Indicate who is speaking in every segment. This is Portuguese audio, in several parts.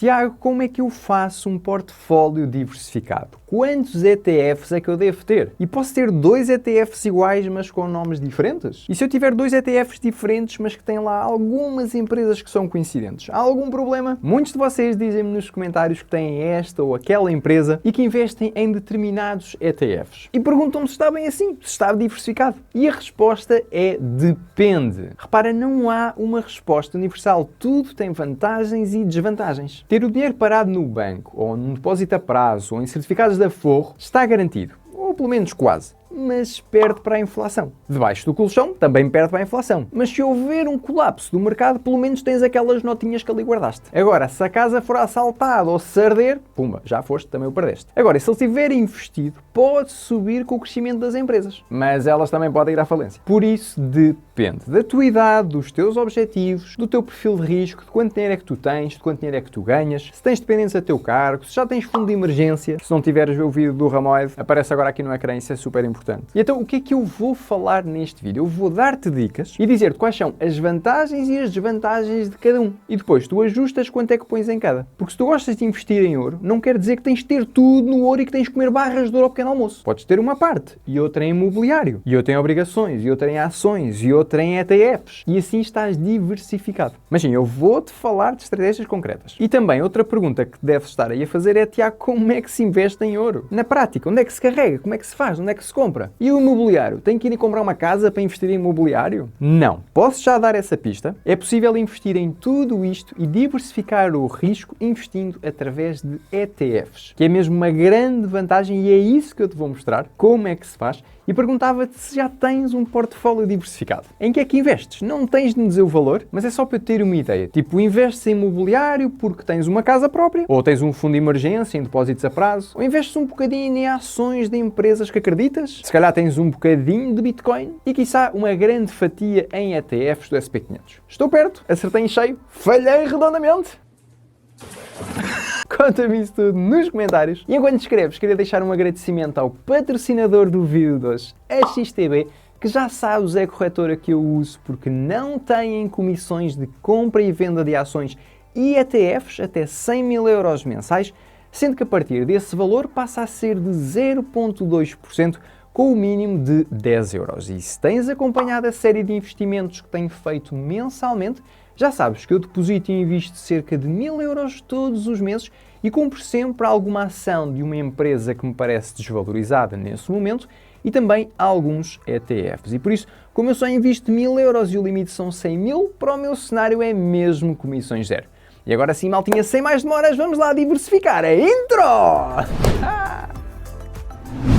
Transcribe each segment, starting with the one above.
Speaker 1: Tiago, como é que eu faço um portfólio diversificado? Quantos ETFs é que eu devo ter? E posso ter 2 ETFs iguais, mas com nomes diferentes? E se eu tiver 2 ETFs diferentes, mas que têm lá algumas empresas que são coincidentes? Há algum problema? Muitos de vocês dizem-me nos comentários que têm esta ou aquela empresa e que investem em determinados ETFs. E perguntam-me se está bem assim, se está diversificado. E a resposta é depende. Repara, não há uma resposta universal. Tudo tem vantagens e desvantagens. Ter o dinheiro parado no banco, ou num depósito a prazo, ou em certificados de aforro, está garantido. Ou pelo menos quase. Mas perde para a inflação. Debaixo do colchão também perde para a inflação. Mas se houver um colapso do mercado, pelo menos tens aquelas notinhas que ali guardaste. Agora, se a casa for assaltada ou se arder, pumba, já foste, também o perdeste. Agora, se ele estiver investido, pode subir com o crescimento das empresas. Mas elas também podem ir à falência. Por isso, depende da tua idade, dos teus objetivos, do teu perfil de risco, de quanto dinheiro é que tu tens, de quanto dinheiro é que tu ganhas, se tens dependência a teu cargo, se já tens fundo de emergência, se não tiveres o vídeo do Ramoide, aparece agora aqui no ecrã, isso é super importante. E então, o que é que eu vou falar neste vídeo? Eu vou dar-te dicas e dizer-te quais são as vantagens e as desvantagens de cada um. E depois, tu ajustas quanto é que pões em cada. Porque se tu gostas de investir em ouro, não quer dizer que tens de ter tudo no ouro e que tens de comer barras de ouro ao pequeno almoço. Podes ter uma parte, e outra em imobiliário, e outra em obrigações, e outra em ações, e outra em ETFs. E assim estás diversificado. Mas sim, eu vou-te falar de estratégias concretas. E também, outra pergunta que deves estar aí a fazer é, Tiago, como é que se investe em ouro? Na prática, onde é que se carrega? Como é que se faz? Onde é que se compra? E o imobiliário? Tem que ir comprar uma casa para investir em imobiliário? Não. Posso já dar essa pista? É possível investir em tudo isto e diversificar o risco investindo através de ETFs, que é mesmo uma grande vantagem e é isso que eu te vou mostrar, como é que se faz. E perguntava-te se já tens um portfólio diversificado. Em que é que investes? Não tens de me dizer o valor, mas é só para eu ter uma ideia. Tipo, investes em imobiliário porque tens uma casa própria, ou tens um fundo de emergência em depósitos a prazo, ou investes um bocadinho em ações de empresas que acreditas, se calhar tens um bocadinho de Bitcoin e, quiçá, uma grande fatia em ETFs do SP500. Estou perto, acertei em cheio, falhei redondamente. Conta-me isso tudo nos comentários. E enquanto escreves, queria deixar um agradecimento ao patrocinador do vídeo de hoje, a XTB, que já sabes é a corretora que eu uso porque não têm comissões de compra e venda de ações e ETFs até 100 mil euros mensais, sendo que a partir desse valor passa a ser de 0,2% com o mínimo de 10 euros. E se tens acompanhado a série de investimentos que tenho feito mensalmente, já sabes que eu deposito e invisto cerca de 1000 euros todos os meses e compro sempre alguma ação de uma empresa que me parece desvalorizada nesse momento e também alguns ETFs. E por isso, como eu só invisto 1000 euros e o limite são 100 mil, para o meu cenário é mesmo comissões zero. E agora sim, maltinha, sem mais demoras, vamos lá diversificar a intro!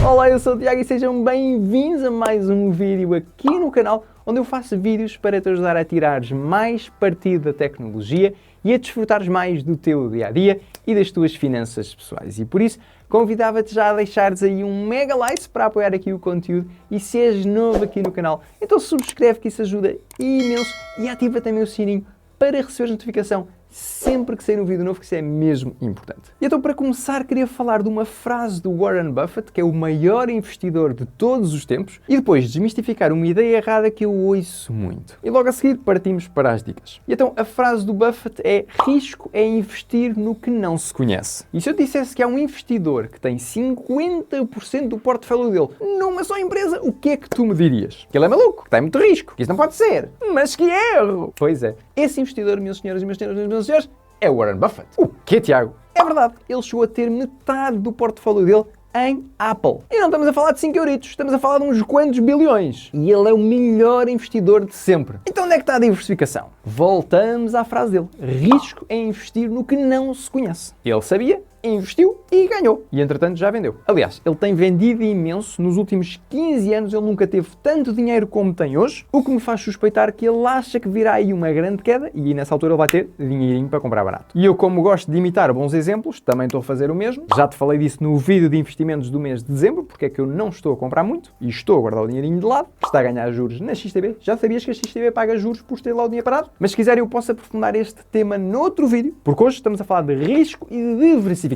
Speaker 1: Olá, eu sou o Tiago e sejam bem-vindos a mais um vídeo aqui no canal, onde eu faço vídeos para te ajudar a tirares mais partido da tecnologia e a desfrutares mais do teu dia-a-dia e das tuas finanças pessoais. E por isso, convidava-te já a deixares aí um mega like para apoiar aqui o conteúdo e se és novo aqui no canal, então subscreve que isso ajuda imenso e ativa também o sininho para receber notificação sempre que sair um vídeo novo, que isso é mesmo importante. E então, para começar, queria falar de uma frase do Warren Buffett, que é o maior investidor de todos os tempos, e depois desmistificar uma ideia errada que eu ouço muito. E logo a seguir partimos para as dicas. E então, a frase do Buffett é: risco é investir no que não se conhece. E se eu dissesse que há um investidor que tem 50% do portfólio dele numa só empresa, o que é que tu me dirias? Que ele é maluco, que tem muito risco, que isso não pode ser. Mas que erro! Pois é, esse investidor, meus senhores e meus senhores, meus senhores, é o Warren Buffett. O quê, Tiago? É verdade, ele chegou a ter metade do portfólio dele em Apple. E não estamos a falar de 5 euritos, estamos a falar de uns quantos bilhões. E ele é o melhor investidor de sempre. Então onde é que está a diversificação? Voltamos à frase dele. Risco é investir no que não se conhece. Ele sabia, investiu e ganhou. E entretanto já vendeu. Aliás, ele tem vendido imenso. Nos últimos 15 anos ele nunca teve tanto dinheiro como tem hoje, o que me faz suspeitar que ele acha que virá aí uma grande queda e nessa altura ele vai ter dinheirinho para comprar barato. E eu, como gosto de imitar bons exemplos, também estou a fazer o mesmo. Já te falei disso no vídeo de investimentos do mês de dezembro, porque é que eu não estou a comprar muito e estou a guardar o dinheirinho de lado, que está a ganhar juros na XTB. Já sabias que a XTB paga juros por ter lá o dinheiro parado? Mas se quiser eu posso aprofundar este tema noutro vídeo, porque hoje estamos a falar de risco e de diversificação.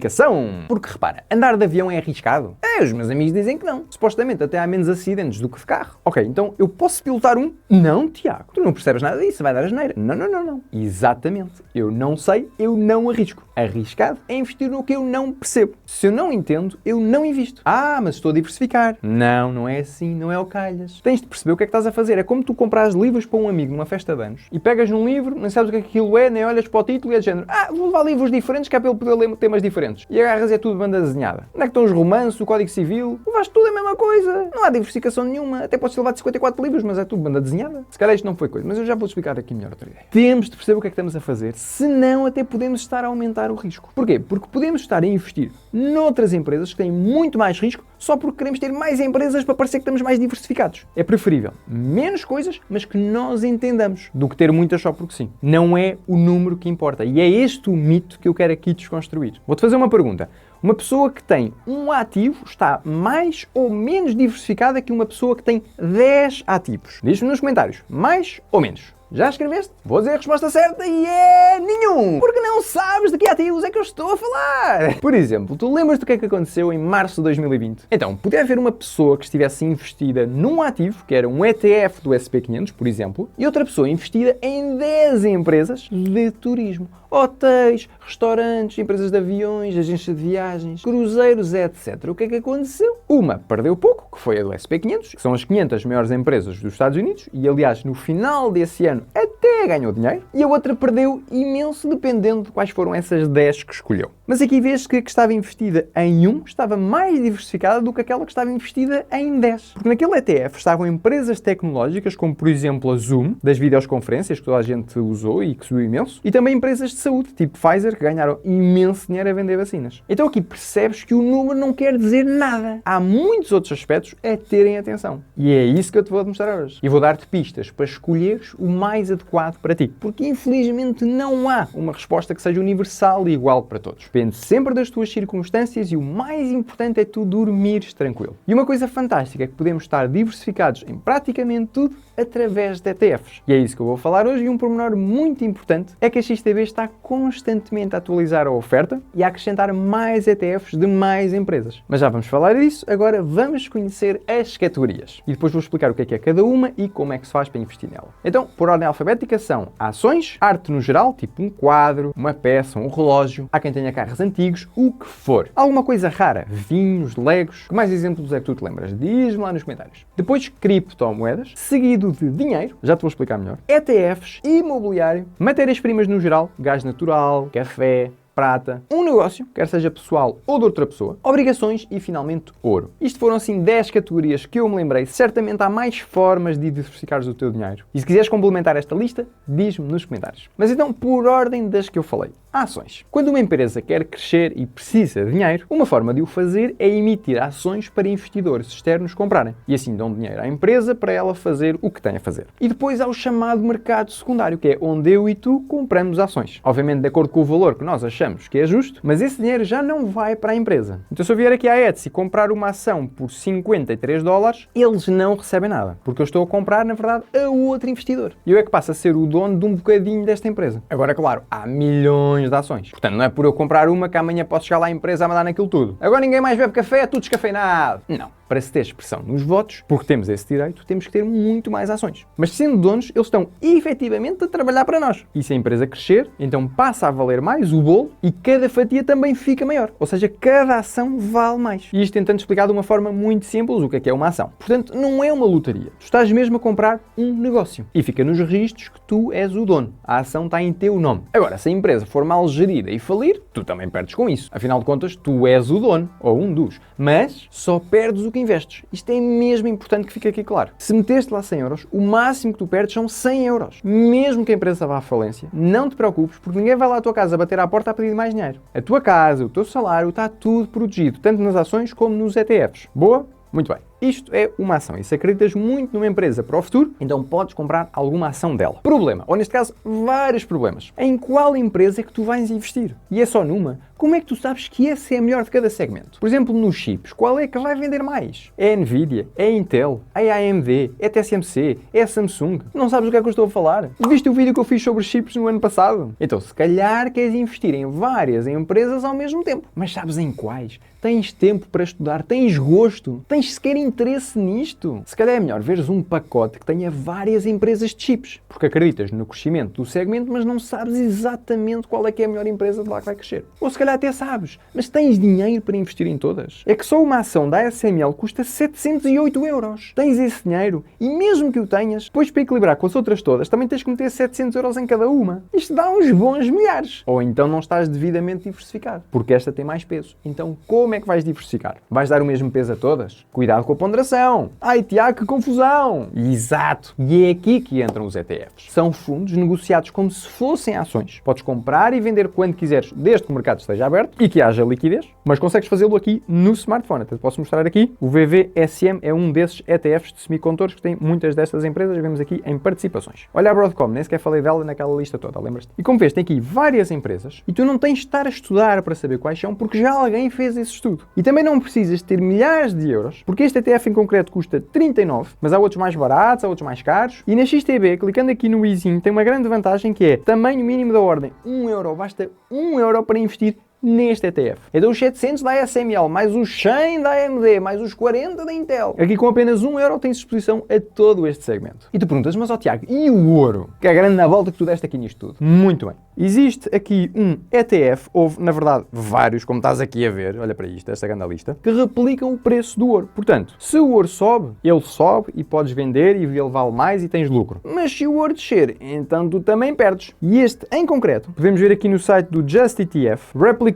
Speaker 1: Porque repara, andar de avião é arriscado? Os meus amigos dizem que não. Supostamente até há menos acidentes do que de carro. Ok, então eu posso pilotar um? Não, Tiago. Tu não percebes nada disso, vai dar asneira. Não. Exatamente. Eu não sei, eu não arrisco. Arriscado é investir no que eu não percebo. Se eu não entendo, eu não invisto. Ah, mas estou a diversificar. Não, não é assim, não é o calhas. Tens de perceber o que é que estás a fazer. É como tu comprares livros para um amigo numa festa de anos e pegas num livro, não sabes o que aquilo é, nem olhas para o título e é de género. Ah, vou levar livros diferentes que é para ele poder ler temas diferentes. E agarras é tudo banda desenhada. Onde é que estão os romances, o Código Civil? Levaste tudo a mesma coisa. Não há diversificação nenhuma. Até podes ter levado 54 livros, mas é tudo banda desenhada. Se calhar isto não foi coisa, mas eu já vou explicar aqui melhor outra ideia. Temos de perceber o que é que estamos a fazer, senão até podemos estar a aumentar o risco. Porquê? Porque podemos estar a investir noutras empresas que têm muito mais risco só porque queremos ter mais empresas para parecer que estamos mais diversificados. É preferível menos coisas, mas que nós entendamos, do que ter muitas só porque sim. Não é o número que importa. E é este o mito que eu quero aqui desconstruir. Vou-te fazer uma pergunta. Uma pessoa que tem um ativo está mais ou menos diversificada que uma pessoa que tem 10 ativos? Diz-me nos comentários, mais ou menos. Já escreveste? Vou dizer a resposta certa e é nenhum! Porque não sabes de que ativos é que eu estou a falar! Por exemplo, tu lembras do que é que aconteceu em março de 2020? Então, podia haver uma pessoa que estivesse investida num ativo, que era um ETF do SP500, por exemplo, e outra pessoa investida em 10 empresas de turismo. Hotéis, restaurantes, empresas de aviões, agências de viagens, cruzeiros, etc. O que é que aconteceu? Uma perdeu pouco, que foi a do SP500, que são as 500 maiores empresas dos Estados Unidos, e aliás, no final desse ano até ganhou dinheiro, e a outra perdeu imenso dependendo de quais foram essas 10 que escolheu. Mas aqui vês que a que estava investida em um estava mais diversificada do que aquela que estava investida em 10. Porque naquele ETF estavam empresas tecnológicas, como por exemplo a Zoom, das videoconferências que toda a gente usou e que subiu imenso, e também empresas de saúde, tipo Pfizer, que ganharam imenso dinheiro a vender vacinas. Então aqui percebes que o número não quer dizer nada. Há muitos outros aspectos a terem atenção. E é isso que eu te vou mostrar hoje. E vou dar-te pistas para escolheres o mais adequado para ti. Porque infelizmente não há uma resposta que seja universal e igual para todos. Depende sempre das tuas circunstâncias e o mais importante é tu dormires tranquilo. E uma coisa fantástica é que podemos estar diversificados em praticamente tudo através de ETFs. E é isso que eu vou falar hoje, e um pormenor muito importante é que a XTB está constantemente a atualizar a oferta e a acrescentar mais ETFs de mais empresas. Mas já vamos falar disso, agora vamos conhecer as categorias. E depois vou explicar o que é cada uma e como é que se faz para investir nela. Então, por ordem alfabética são ações, arte no geral, tipo um quadro, uma peça, um relógio, há quem tenha carros antigos, o que for. Alguma coisa rara, vinhos, legos, que mais exemplos é que tu te lembras? Diz-me lá nos comentários. Depois criptomoedas, seguido de dinheiro, já te vou explicar melhor, ETFs, imobiliário, matérias-primas no geral, gás natural, café, prata, um negócio, quer seja pessoal ou de outra pessoa, obrigações e, finalmente, ouro. Isto foram, assim, 10 categorias que eu me lembrei. Certamente há mais formas de diversificares o teu dinheiro. E se quiseres complementar esta lista, diz-me nos comentários. Mas então, por ordem das que eu falei. Ações. Quando uma empresa quer crescer e precisa de dinheiro, uma forma de o fazer é emitir ações para investidores externos comprarem. E assim dão dinheiro à empresa para ela fazer o que tem a fazer. E depois há o chamado mercado secundário, que é onde eu e tu compramos ações. Obviamente de acordo com o valor que nós achamos que é justo, mas esse dinheiro já não vai para a empresa. Então se eu vier aqui à Etsy comprar uma ação por $53, eles não recebem nada. Porque eu estou a comprar, na verdade, a outro investidor. E eu é que passo a ser o dono de um bocadinho desta empresa. Agora, claro, há milhões de ações. Portanto, não é por eu comprar uma que amanhã posso chegar lá à empresa a mandar naquilo tudo. Agora ninguém mais bebe café, é tudo descafeinado. Não. Para se ter expressão nos votos, porque temos esse direito, temos que ter muito mais ações. Mas sendo donos, eles estão efetivamente a trabalhar para nós. E se a empresa crescer, então passa a valer mais o bolo e cada fatia também fica maior. Ou seja, cada ação vale mais. E isto tentando explicar de uma forma muito simples o que é uma ação. Portanto, não é uma lotaria. Tu estás mesmo a comprar um negócio. E fica nos registros que tu és o dono. A ação está em teu nome. Agora, se a empresa for mal gerida e falir, tu também perdes com isso. Afinal de contas, tu és o dono, ou um dos. Mas só perdes o que investes. Isto é mesmo importante que fique aqui claro. Se meteste lá 100 euros, o máximo que tu perdes são 100 euros. Mesmo que a empresa vá à falência, não te preocupes, porque ninguém vai lá à tua casa bater à porta a pedir mais dinheiro. A tua casa, o teu salário, está tudo protegido, tanto nas ações como nos ETFs. Boa? Muito bem. Isto é uma ação. E se acreditas muito numa empresa para o futuro, então podes comprar alguma ação dela. Problema, ou neste caso, vários problemas. Em qual empresa é que tu vais investir? E é só numa? Como é que tu sabes que essa é a melhor de cada segmento? Por exemplo, nos chips, qual é que vai vender mais? É a Nvidia? É a Intel? É a AMD? É a TSMC? É a Samsung? Não sabes o que é que eu estou a falar? Viste o vídeo que eu fiz sobre chips no ano passado? Então, se calhar queres investir em várias empresas ao mesmo tempo. Mas sabes em quais? Tens tempo para estudar? Tens gosto? Tens sequer interesse interesse nisto? Se calhar é melhor veres um pacote que tenha várias empresas de chips, porque acreditas no crescimento do segmento, mas não sabes exatamente qual é que é a melhor empresa de lá que vai crescer. Ou se calhar até sabes, mas tens dinheiro para investir em todas? É que só uma ação da ASML custa 708 euros. Tens esse dinheiro e mesmo que o tenhas, depois para equilibrar com as outras todas, também tens que meter 700 euros em cada uma. Isto dá uns bons milhares. Ou então não estás devidamente diversificado, porque esta tem mais peso. Então como é que vais diversificar? Vais dar o mesmo peso a todas? Cuidado com a ponderação. Ai, Tiago, que confusão! Exato. E é aqui que entram os ETFs. São fundos negociados como se fossem ações. Podes comprar e vender quando quiseres, desde que o mercado esteja aberto e que haja liquidez, mas consegues fazê-lo aqui no smartphone. Até te posso mostrar aqui. O VVSM é um desses ETFs de semicondutores que tem muitas destas empresas. Vemos aqui em participações. Olha a Broadcom, nem sequer falei dela naquela lista toda, lembras-te? E como vês, tem aqui várias empresas e tu não tens de estar a estudar para saber quais são, porque já alguém fez esse estudo. E também não precisas ter milhares de euros, porque este ETF em concreto custa 39, mas há outros mais baratos, há outros mais caros. E na XTB, clicando aqui no izinho, tem uma grande vantagem que é tamanho mínimo da ordem 1 euro. Basta 1 euro para investir neste ETF. Então os 700 da ASML, mais os 100 da AMD, mais os 40 da Intel. Aqui com apenas 1 euro tens exposição a todo este segmento. E tu perguntas, mas ó Tiago, e o ouro? Que é a grande na volta que tu deste aqui nisto tudo. Muito bem. Existe aqui um ETF, houve na verdade vários, como estás aqui a ver, olha para isto, esta grande lista, que replicam o preço do ouro. Portanto, se o ouro sobe, ele sobe e podes vender e ele vale mais e tens lucro. Mas se o ouro descer, então tu também perdes. E este em concreto, podemos ver aqui no site do Just ETF, Replication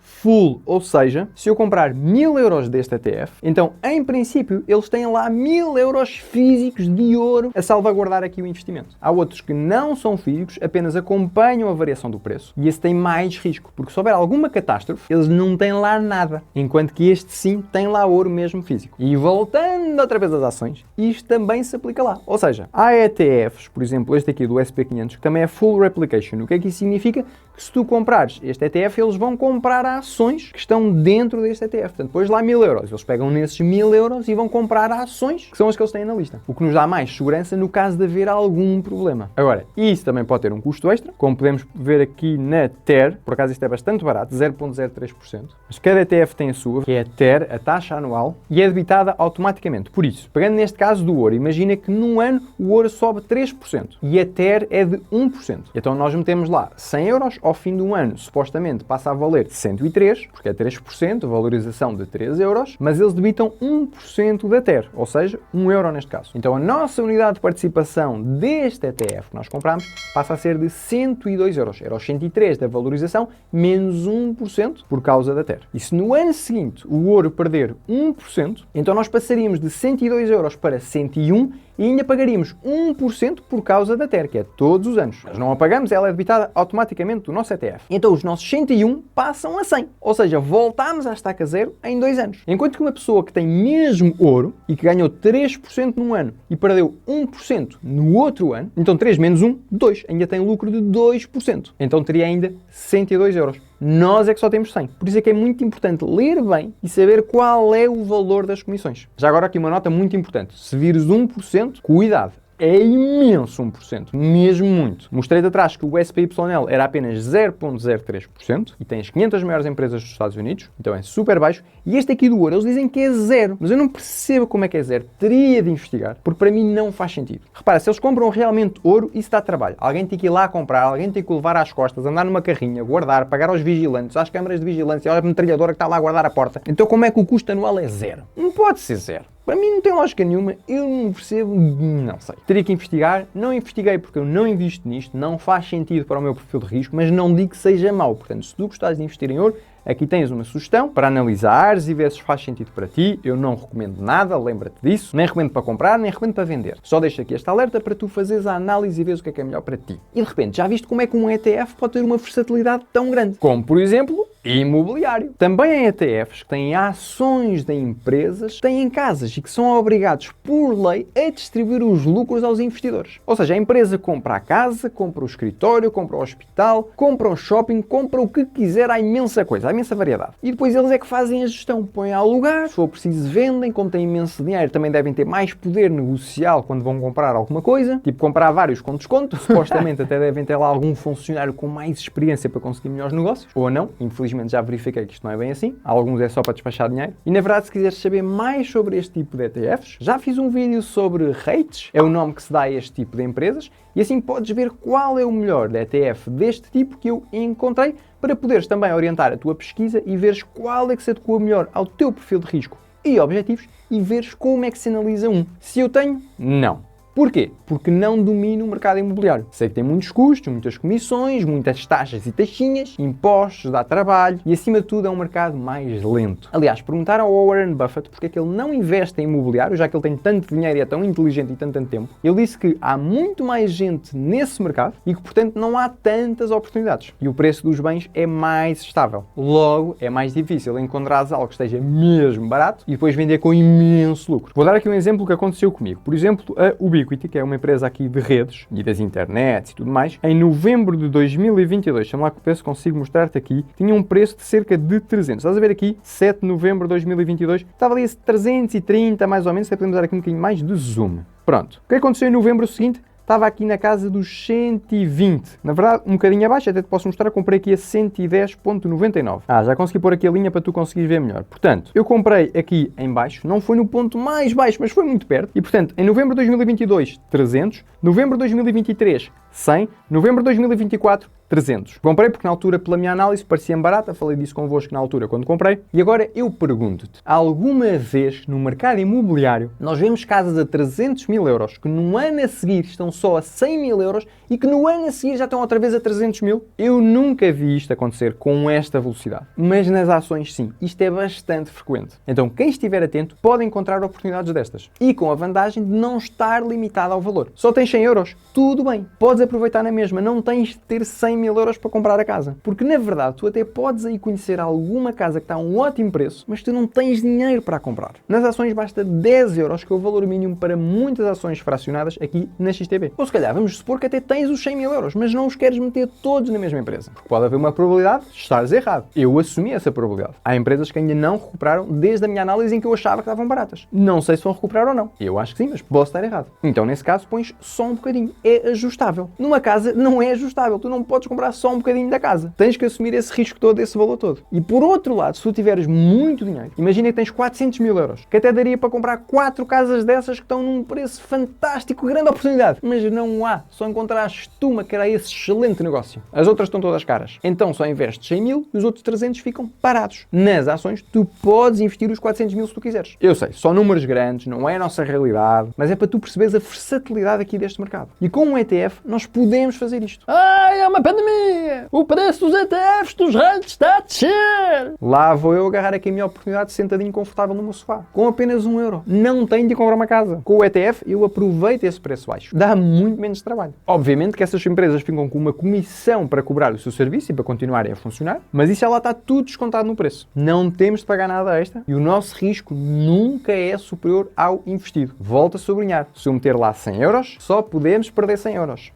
Speaker 1: Full, ou seja, se eu comprar 1000 euros deste ETF, então em princípio eles têm lá 1000 euros físicos de ouro a salvaguardar aqui o investimento. Há outros que não são físicos, apenas acompanham a variação do preço. E esse tem mais risco, porque se houver alguma catástrofe, eles não têm lá nada, enquanto que este sim tem lá ouro mesmo físico. E voltando outra vez às ações, isto também se aplica lá. Ou seja, há ETFs, por exemplo, este aqui do SP500, que também é Full Replication. O que é que isso significa? Que se tu comprares este ETF, eles vão comprar ações que estão dentro deste ETF. Portanto, depois lá 1000 euros. Eles pegam nesses 1000 euros e vão comprar ações que são as que eles têm na lista. O que nos dá mais segurança no caso de haver algum problema. Agora, isso também pode ter um custo extra, como podemos ver aqui na TER. Por acaso isto é bastante barato, 0,03%. Mas cada ETF tem a sua, que é a TER, a taxa anual, e é debitada automaticamente. Por isso, pegando neste caso do ouro, imagina que num ano o ouro sobe 3% e a TER é de 1%. Então nós metemos lá 100 euros, ao fim de um ano supostamente passa a valer 103, porque é 3%, valorização de 3 euros, mas eles debitam 1% da TER, ou seja, 1 euro neste caso. Então a nossa unidade de participação deste ETF que nós compramos passa a ser de 102 euros. Era os 103 da valorização, menos 1% por causa da TER. E se no ano seguinte o ouro perder 1%, então nós passaríamos de 102 euros para 101 e ainda pagaríamos 1% por causa da TER, que é todos os anos. Nós não a pagamos, ela é debitada automaticamente do nosso ETF. Então os nossos 101 passam a 100. Ou seja, voltamos à estaca zero em 2 anos. Enquanto que uma pessoa que tem mesmo ouro e que ganhou 3% num ano e perdeu 1% no outro ano, então 3 menos 1, 2. Ainda tem lucro de 2%. Então teria ainda 102 euros. Nós é que só temos 100. Por isso é que é muito importante ler bem e saber qual é o valor das comissões. Já agora aqui uma nota muito importante. Se vires 1%, cuidado. É imenso 1%, mesmo muito. Mostrei-te atrás que o SPYL era apenas 0,03% e tem as 500 maiores empresas dos Estados Unidos, então é super baixo. E este aqui do ouro, eles dizem que é 0, mas eu não percebo como é que é 0. Teria de investigar, porque para mim não faz sentido. Repara, se eles compram realmente ouro, isso dá trabalho. Alguém tem que ir lá comprar, alguém tem que o levar às costas, andar numa carrinha, guardar, pagar aos vigilantes, às câmaras de vigilância, à metralhadora que está lá a guardar a porta. Então como é que o custo anual é 0? Não pode ser 0. Para mim não tem lógica nenhuma, eu não percebo, não sei. Teria que investigar, não investiguei porque eu não invisto nisto, não faz sentido para o meu perfil de risco, mas não digo que seja mau. Portanto, se tu gostares de investir em ouro, aqui tens uma sugestão para analisares e ver se faz sentido para ti. Eu não recomendo nada, lembra-te disso. Nem recomendo para comprar, nem recomendo para vender. Só deixo aqui este alerta para tu fazeres a análise e veres o que é melhor para ti. E de repente, já viste como é que um ETF pode ter uma versatilidade tão grande? Como, por exemplo, imobiliário. Também há ETFs que têm ações de empresas, têm casas e que são obrigados por lei a distribuir os lucros aos investidores. Ou seja, a empresa compra a casa, compra o escritório, compra o hospital, compra o shopping, compra o que quiser, há imensa coisa, há imensa variedade. E depois eles é que fazem a gestão, põem ao lugar, se for preciso vendem, como têm imenso dinheiro, também devem ter mais poder negocial quando vão comprar alguma coisa, tipo comprar vários com desconto, supostamente até devem ter lá algum funcionário com mais experiência para conseguir melhores negócios, ou não, infelizmente infelizmente já verifiquei que isto não é bem assim. Alguns é só para despachar dinheiro. E na verdade, se quiseres saber mais sobre este tipo de ETFs, já fiz um vídeo sobre REITs, é o nome que se dá a este tipo de empresas, e assim podes ver qual é o melhor ETF deste tipo que eu encontrei, para poderes também orientar a tua pesquisa e veres qual é que se adequa melhor ao teu perfil de risco e objetivos, e veres como é que se analisa um. Se eu tenho, não. Porquê? Porque não domino o mercado imobiliário. Sei que tem muitos custos, muitas comissões, muitas taxas e taxinhas, impostos, dá trabalho e, acima de tudo, é um mercado mais lento. Aliás, perguntaram ao Warren Buffett porque é que ele não investe em imobiliário, já que ele tem tanto dinheiro e é tão inteligente e tanto tempo. Ele disse que há muito mais gente nesse mercado e que, portanto, não há tantas oportunidades. E o preço dos bens é mais estável. Logo, é mais difícil encontrar algo que esteja mesmo barato e depois vender com imenso lucro. Vou dar aqui um exemplo que aconteceu comigo. Por exemplo, a Ubiquiti, que é uma empresa aqui de redes e das internets e tudo mais, em novembro de 2022, chama lá que o preço, consigo mostrar-te aqui, tinha um preço de cerca de 300. Estás a ver aqui, 7 de novembro de 2022, estava ali a 330 mais ou menos, até podemos dar aqui um bocadinho mais de zoom. Pronto. O que aconteceu em novembro seguinte? Estava aqui na casa dos 120. Na verdade, um bocadinho abaixo, até te posso mostrar, comprei aqui a 110,99. Já consegui pôr aqui a linha para tu conseguires ver melhor. Portanto, eu comprei aqui em baixo, não foi no ponto mais baixo, mas foi muito perto. E, portanto, em novembro de 2022, 300. Novembro de 2023, 100. Novembro de 2024, 300. Comprei porque na altura, pela minha análise, parecia-me barata. Falei disso convosco na altura quando comprei. E agora eu pergunto-te, alguma vez no mercado imobiliário nós vemos casas a 300 mil euros que no ano a seguir estão só a 100 mil euros e que no ano a seguir já estão outra vez a 300 mil? Eu nunca vi isto acontecer com esta velocidade. Mas nas ações sim, isto é bastante frequente. Então quem estiver atento pode encontrar oportunidades destas. E com a vantagem de não estar limitado ao valor. Só tens 100 euros? Tudo bem. Podes aproveitar na mesma. Não tens de ter 100 mil euros para comprar a casa. Porque na verdade tu até podes aí conhecer alguma casa que está a um ótimo preço, mas tu não tens dinheiro para a comprar. Nas ações basta 10 euros, que é o valor mínimo para muitas ações fracionadas aqui na XTB. Ou se calhar vamos supor que até tens os 100 mil euros, mas não os queres meter todos na mesma empresa. Porque pode haver uma probabilidade de estares errado. Eu assumi essa probabilidade. Há empresas que ainda não recuperaram desde a minha análise em que eu achava que estavam baratas. Não sei se vão recuperar ou não. Eu acho que sim, mas posso estar errado. Então nesse caso pões só um bocadinho. É ajustável. Numa casa não é ajustável. Tu não podes comprar só um bocadinho da casa. Tens que assumir esse risco todo, esse valor todo. E por outro lado, se tu tiveres muito dinheiro, imagina que tens 400 mil euros, que até daria para comprar 4 casas dessas que estão num preço fantástico, grande oportunidade. Mas não há. Só encontraste uma que era esse excelente negócio. As outras estão todas caras. Então só investes 100 mil e os outros 300 ficam parados. Nas ações, tu podes investir os 400 mil se tu quiseres. Eu sei, só números grandes, não é a nossa realidade, mas é para tu perceberes a versatilidade aqui deste mercado. E com um ETF, nós podemos fazer isto.
Speaker 2: É uma pandemia! O preço dos ETFs dos REITs está a descer!
Speaker 1: Lá vou eu agarrar aqui a minha oportunidade sentadinho confortável no meu sofá. Com apenas 1 euro. Não tenho de comprar uma casa. Com o ETF, eu aproveito esse preço baixo. Dá muito menos trabalho. Obviamente que essas empresas ficam com uma comissão para cobrar o seu serviço e para continuarem a funcionar, mas isso já lá está tudo descontado no preço. Não temos de pagar nada extra e o nosso risco nunca é superior ao investido. Volto a sublinhar. Se eu meter lá 100 euros, só podemos perder 100 euros.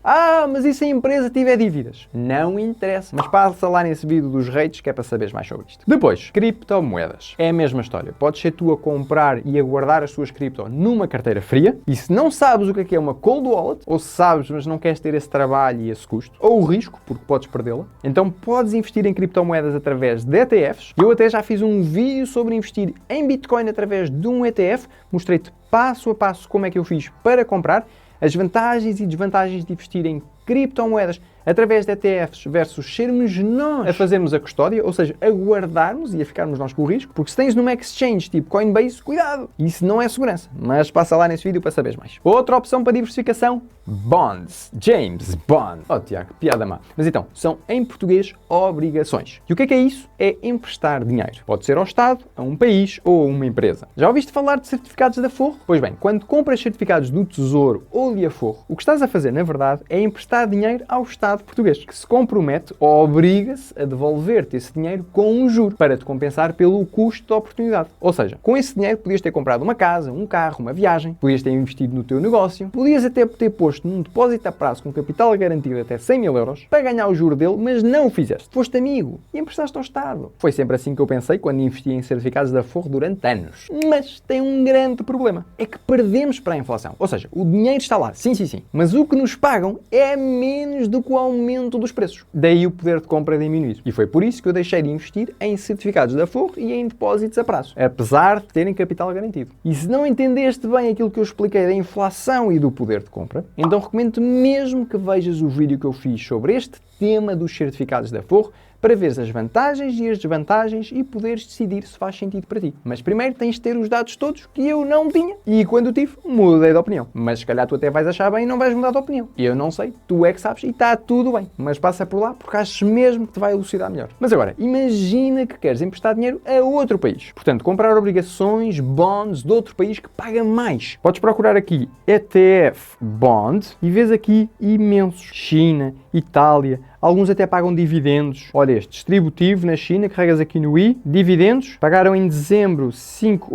Speaker 1: Mas e se a empresa tiver dívidas? Não interessa. Mas passa lá nesse vídeo dos REITs que é para saberes mais sobre isto. Depois, criptomoedas. É a mesma história. Podes ser tu a comprar e a guardar as suas cripto numa carteira fria, e se não sabes o que é uma cold wallet, ou sabes, mas não queres ter esse trabalho e esse custo, ou o risco, porque podes perdê-la, então podes investir em criptomoedas através de ETFs. Eu até já fiz um vídeo sobre investir em Bitcoin através de um ETF, mostrei-te passo a passo como é que eu fiz para comprar, as vantagens e desvantagens de investir em criptomoedas através de ETFs versus sermos nós a fazermos a custódia, ou seja, a guardarmos e a ficarmos nós com o risco, porque se tens numa exchange tipo Coinbase, cuidado, isso não é segurança, mas passa lá nesse vídeo para saberes mais. Outra opção para diversificação, bonds, James Bond. Tiago, piada má. Mas então, são em português obrigações. E o que é isso? É emprestar dinheiro. Pode ser ao Estado, a um país ou a uma empresa. Já ouviste falar de certificados de aforro? Pois bem, quando compras certificados do Tesouro ou de aforro, o que estás a fazer, na verdade, é emprestar dinheiro ao Estado português, que se compromete ou obriga-se a devolver-te esse dinheiro com um juro para te compensar pelo custo da oportunidade. Ou seja, com esse dinheiro podias ter comprado uma casa, um carro, uma viagem, podias ter investido no teu negócio, podias até ter posto puseste num depósito a prazo com capital garantido até 100 mil euros para ganhar o juro dele, mas não o fizeste. Foste amigo e emprestaste ao Estado. Foi sempre assim que eu pensei quando investi em certificados da Forro durante anos. Mas tem um grande problema. É que perdemos para a inflação. Ou seja, o dinheiro está lá, sim, mas o que nos pagam é menos do que o aumento dos preços. Daí o poder de compra diminuir. E foi por isso que eu deixei de investir em certificados da Forro e em depósitos a prazo, apesar de terem capital garantido. E se não entendeste bem aquilo que eu expliquei da inflação e do poder de compra, então recomendo mesmo que vejas o vídeo que eu fiz sobre este tema dos certificados da Forro para veres as vantagens e as desvantagens e poderes decidir se faz sentido para ti. Mas primeiro tens de ter os dados todos que eu não tinha e quando tive, mudei de opinião. Mas se calhar tu até vais achar bem e não vais mudar de opinião. Eu não sei, tu é que sabes e está tudo bem. Mas passa por lá porque achas mesmo que te vai elucidar melhor. Mas agora, imagina que queres emprestar dinheiro a outro país. Portanto, comprar obrigações, bonds de outro país que paga mais. Podes procurar aqui ETF Bond e vês aqui imensos. China, Itália, alguns até pagam dividendos. Olha este, distributivo na China, carregas aqui no I, dividendos, pagaram em dezembro 5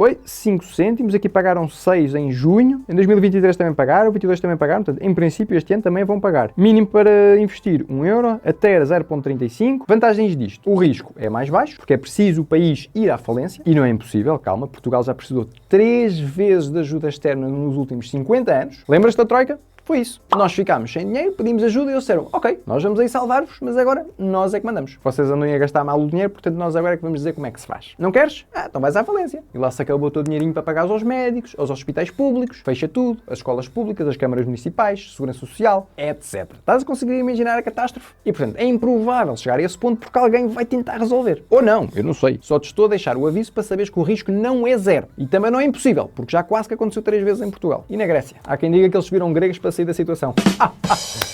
Speaker 1: cêntimos, aqui pagaram 6 em junho, em 2023 também pagaram, 2022 também pagaram, portanto, em princípio este ano também vão pagar. Mínimo para investir 1 euro, até 0,35. Vantagens disto, o risco é mais baixo, porque é preciso o país ir à falência, e não é impossível, calma, Portugal já precisou 3 vezes de ajuda externa nos últimos 50 anos. Lembras-te da Troika? Foi isso. Nós ficámos sem dinheiro, pedimos ajuda e eles disseram, ok, nós vamos aí salvar-vos, mas agora nós é que mandamos. Vocês andam a gastar mal o dinheiro, portanto nós agora é que vamos dizer como é que se faz. Não queres? Então vais à falência. E lá se acabou o teu dinheirinho para pagar aos médicos, aos hospitais públicos, fecha tudo, as escolas públicas, as câmaras municipais, segurança social, etc. Estás a conseguir imaginar a catástrofe? E portanto é improvável chegar a esse ponto porque alguém vai tentar resolver. Ou não, eu não sei. Só te estou a deixar o aviso para saberes que o risco não é zero. E também não é impossível, porque já quase que aconteceu 3 vezes em Portugal. E na Grécia. Há quem diga que eles subiram gregos para sair da situação.